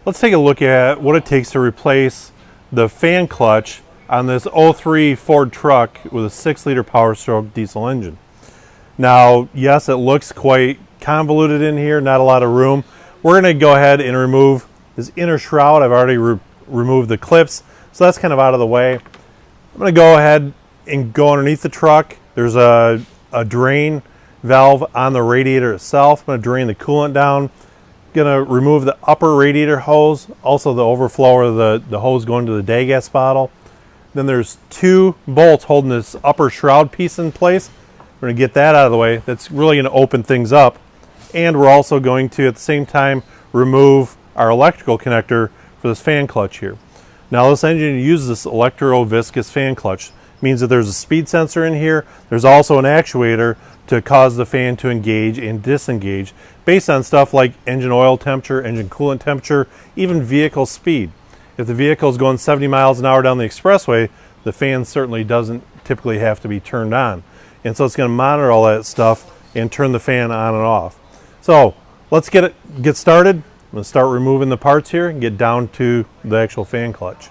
Let's take a look at what it takes to replace the fan clutch on this 03 Ford truck with a 6-liter Powerstroke diesel engine. Now, yes, it looks quite convoluted in here, not a lot of room. We're going to go ahead and remove this inner shroud. I've already removed the clips, so that's kind of out of the way. I'm going to go ahead and go underneath the truck. There's a drain valve on the radiator itself. I'm going to drain the coolant down. Going to remove the upper radiator hose, also the overflow of the hose going to the day-gas bottle. Then there's 2 bolts holding this upper shroud piece in place. We're going to get that out of the way. That's really going to open things up. And we're also going to, at the same time, remove our electrical connector for this fan clutch here. Now, this engine uses this electro-viscous fan clutch. It means that there's a speed sensor in here. There's also an actuator to cause the fan to engage and disengage based on stuff like engine oil temperature, engine coolant temperature, even vehicle speed. If the vehicle is going 70 miles an hour down the expressway, the fan certainly doesn't typically have to be turned on. And so it's going to monitor all that stuff and turn the fan on and off. So let's get started. I'm going to start removing the parts here and get down to the actual fan clutch.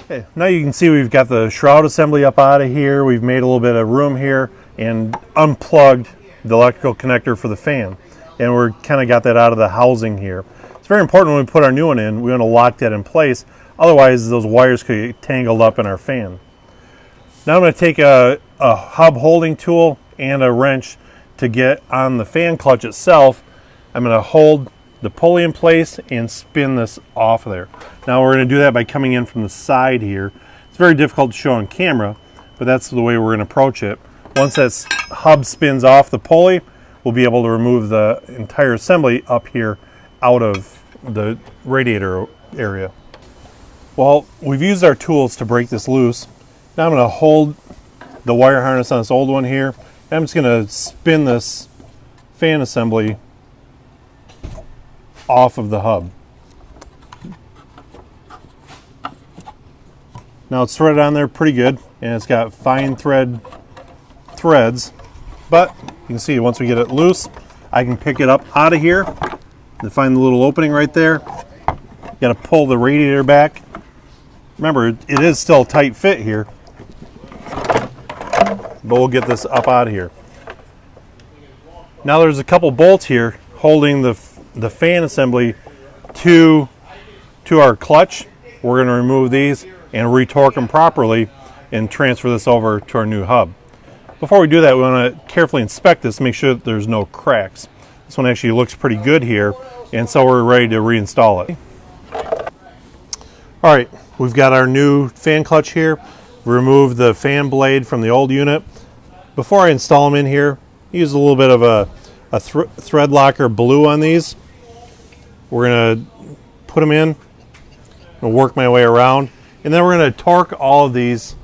Okay, now you can see we've got the shroud assembly up out of here. We've made a little bit of room here and unplugged the electrical connector for the fan. And we're kind of got that out of the housing here. It's very important when we put our new one in, we want to lock that in place. Otherwise, those wires could get tangled up in our fan. Now I'm going to take a hub holding tool and a wrench to get on the fan clutch itself. I'm going to hold the pulley in place and spin this off of there. Now we're going to do that by coming in from the side here. It's very difficult to show on camera, but that's the way we're going to approach it. Once that hub spins off the pulley, we'll be able to remove the entire assembly up here out of the radiator area. Well, we've used our tools to break this loose. Now I'm going to hold the wire harness on this old one here. I'm just going to spin this fan assembly off of the hub. Now it's threaded on there pretty good, and it's got fine threads, but you can see once we get it loose, I can pick it up out of here and find the little opening right there. Got to pull the radiator back. Remember, it is still a tight fit here, but we'll get this up out of here. Now there's a couple bolts here holding the fan assembly to our clutch. We're going to remove these and retorque them properly and transfer this over to our new hub. Before we do that, we want to carefully inspect this to make sure that there's no cracks. This one actually looks pretty good here, and so we're ready to reinstall it. All right, we've got our new fan clutch here. Remove the fan blade from the old unit. Before I install them in here, use a little bit of a thread locker blue on these. We're going to put them in and work my way around, and then we're going to torque all of these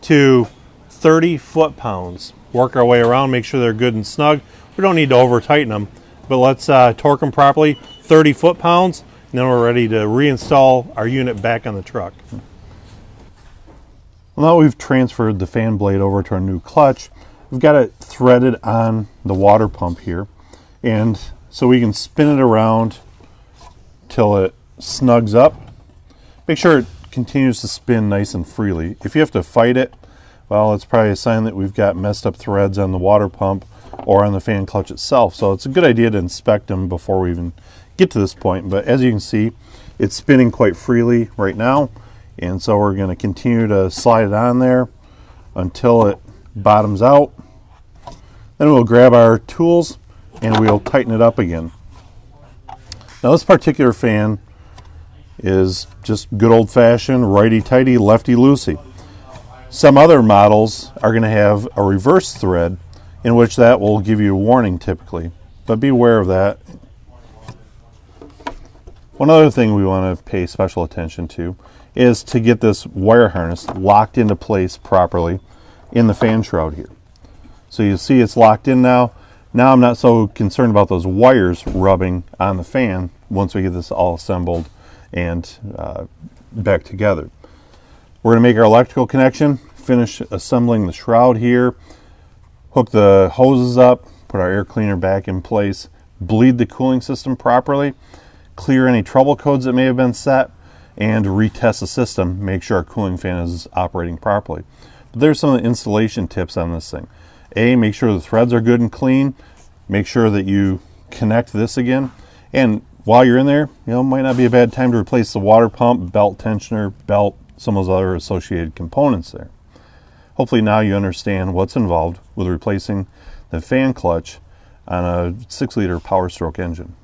to 30 foot-pounds. Work our way around, make sure they're good and snug. We don't need to over tighten them, but let's torque them properly, 30 foot-pounds, and then we're ready to reinstall our unit back on the truck. Well, now we've transferred the fan blade over to our new clutch, we've got it threaded on the water pump here, and so we can spin it around till it snugs up. Make sure it continues to spin nice and freely. If you have to fight it, well, it's probably a sign that we've got messed up threads on the water pump or on the fan clutch itself. So it's a good idea to inspect them before we even get to this point. But as you can see, it's spinning quite freely right now. And so we're going to continue to slide it on there until it bottoms out. Then we'll grab our tools and we'll tighten it up again. Now this particular fan is just good old-fashioned righty-tighty, lefty-loosey. Some other models are going to have a reverse thread in which that will give you a warning typically, but be aware of that. One other thing we want to pay special attention to is to get this wire harness locked into place properly in the fan shroud here. So you see it's locked in now. Now I'm not so concerned about those wires rubbing on the fan once we get this all assembled and back together. We're going to make our electrical connection, finish assembling the shroud here, hook the hoses up, put our air cleaner back in place, bleed the cooling system properly, clear any trouble codes that may have been set, and retest the system, make sure our cooling fan is operating properly. But there's some of the installation tips on this thing. Make sure the threads are good and clean. Make sure that you connect this again. And while you're in there, might not be a bad time to replace the water pump, belt tensioner, belt, some of those other associated components there. Hopefully now you understand what's involved with replacing the fan clutch on a 6-liter Powerstroke engine.